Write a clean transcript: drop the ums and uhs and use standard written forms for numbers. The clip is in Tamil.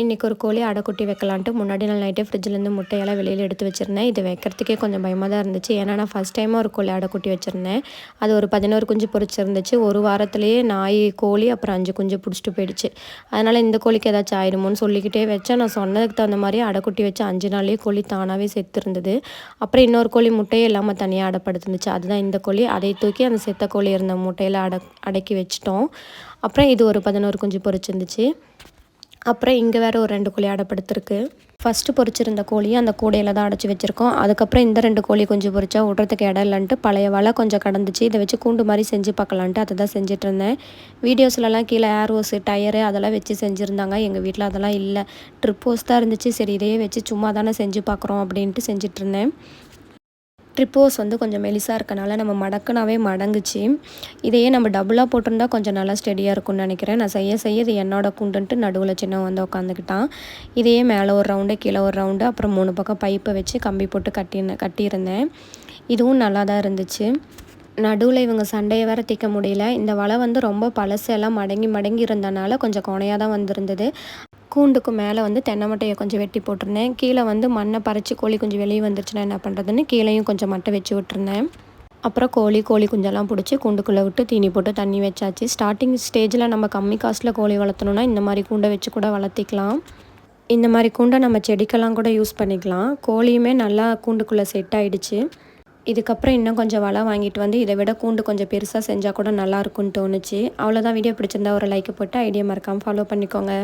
இன்றைக்கி ஒரு கோழி அடைக்குட்டி வைக்கலான்ட்டு முன்னாடி நாள் நைட்டே ஃப்ரிட்ஜிலேருந்து முட்டையெல்லாம் வெளியில் எடுத்து வச்சுருந்தேன். இது வைக்கிறதுக்கே கொஞ்சம் பயமாக தான் இருந்துச்சு. ஏன்னா நான் ஃபஸ்ட் டைமாக ஒரு கோழி அடைக்குட்டி வச்சுருந்தேன். அது ஒரு 11 குஞ்சு பொரிச்சிருந்துச்சு. ஒரு வாரத்திலேயே நாய், கோழி அப்புறம் 5 குஞ்சு பிடிச்சிட்டு போயிடுச்சு. அதனால் இந்த கோழிக்கு ஏதாச்சும் ஆயிடுமோன்னு சொல்லிக்கிட்டே வச்சேன். நான் சொன்னதுக்கு தகுந்த மாதிரி அடைக்குட்டி வச்சு 5 நாள்லேயே கோழி தானாகவே செத்துருந்தது. அப்புறம் இன்னொரு கோழி முட்டையே இல்லாமல் தனியாக அடைப்படுத்துருந்துச்சு. அதுதான் இந்த கோழி. அதை தூக்கி அந்த செத்த கோழி இருந்த முட்டையில் அடக்கி வச்சிட்டோம். அப்புறம் இது ஒரு 11 குஞ்சு பொரிச்சிருந்துச்சு. அப்புறம் இங்கே வேறு ஒரு 2 கோழி அடைப்படுத்திருக்கு. ஃபஸ்ட்டு பொரிச்சிருந்த கோழியை அந்த கூடையில் தான் அடைச்சி வச்சுருக்கோம். அதுக்கப்புறம் இந்த 2 கோழி குஞ்சு பொரிச்சா விட்றதுக்கு இடம் இல்லைன்ட்டு பழைய வலை கொஞ்சம் கடந்துச்சு. இதை வச்சு கூண்டு மாதிரி செஞ்சு பார்க்கலான்ட்டு அதை தான் செஞ்சிட்ருந்தேன். வீடியோஸ்லலாம் கீழே ஏர் ஹோஸு, டயரு அதெல்லாம் வச்சு செஞ்சுருந்தாங்க. எங்கள் வீட்டில் அதெல்லாம் இல்லை. ட்ரிப் ஹோஸ் தான் இருந்துச்சு. சரி இதையே வச்சு சும்மா தானே செஞ்சு பார்க்குறோம் அப்படின்ட்டு செஞ்சிட்ருந்தேன். ட்ரிப் ஹோஸ் வந்து கொஞ்சம் மெலிசாக இருக்கனால நம்ம மடக்குனாவே மடங்குச்சு. இதையே நம்ம டபுளாக போட்டிருந்தா கொஞ்சம் நல்லா ஸ்டெடியாக இருக்கும்னு நினைக்கிறேன். நான் செய்ய இது என்னோட கூண்டுன்ட்டு நடுவில் சின்னவன் வந்து உட்காந்துக்கிட்டான். இதையே மேலே ஒரு ரவுண்டு, கீழே ஒரு ரவுண்டு, அப்புறம் 3 பக்கம் பைப்பை வச்சு கம்பி போட்டு கட்டியிருந்தேன். இதுவும் நல்லா தான் இருந்துச்சு. நடுவில் இவங்க சண்டையை வேறு தீர்க்க முடியல. இந்த வலை வந்து ரொம்ப பழசெல்லாம் மடங்கி இருந்தனால கொஞ்சம் கோணையாக தான் வந்திருந்தது. கூண்டுக்கு மேலே வந்து தென்னை மட்டையை கொஞ்சம் வெட்டி போட்டிருந்தேன். கீழே வந்து மண்ணை பறித்து கோழி கொஞ்சம் வெளியே வந்துருச்சுன்னா என்ன பண்ணுறதுன்னு கீழேயும் கொஞ்சம் மட்டை வச்சு விட்டுருந்தேன். அப்புறம் கோழி குஞ்செல்லாம் பிடிச்சி கூண்டுக்குள்ளே விட்டு தீனி போட்டு தண்ணி வச்சாச்சு. ஸ்டார்டிங் ஸ்டேஜில் நம்ம கம்மி காஸ்ட்டில் கோழி வளர்த்தணுன்னா இந்த மாதிரி கூண்டை வச்சு கூட வளர்த்திக்கலாம். இந்த மாதிரி கூண்டை நம்ம செடிக்கெல்லாம் கூட யூஸ் பண்ணிக்கலாம். கோழியுமே நல்லா கூண்டுக்குள்ளே செட் ஆகிடுச்சு. இதுக்கப்புறம் இன்னும் கொஞ்சம் வலை வாங்கிட்டு வந்து இதை விட கூண்டு கொஞ்சம் பெருசாக செஞ்சால் கூட நல்லாயிருக்குன்னு தோணுச்சு. அவ்வளோதான். வீடியோ பிடிச்சிருந்தா ஒரு லைக் போட்டு ஐடியா மறக்காமல் ஃபாலோ பண்ணிக்கோங்க.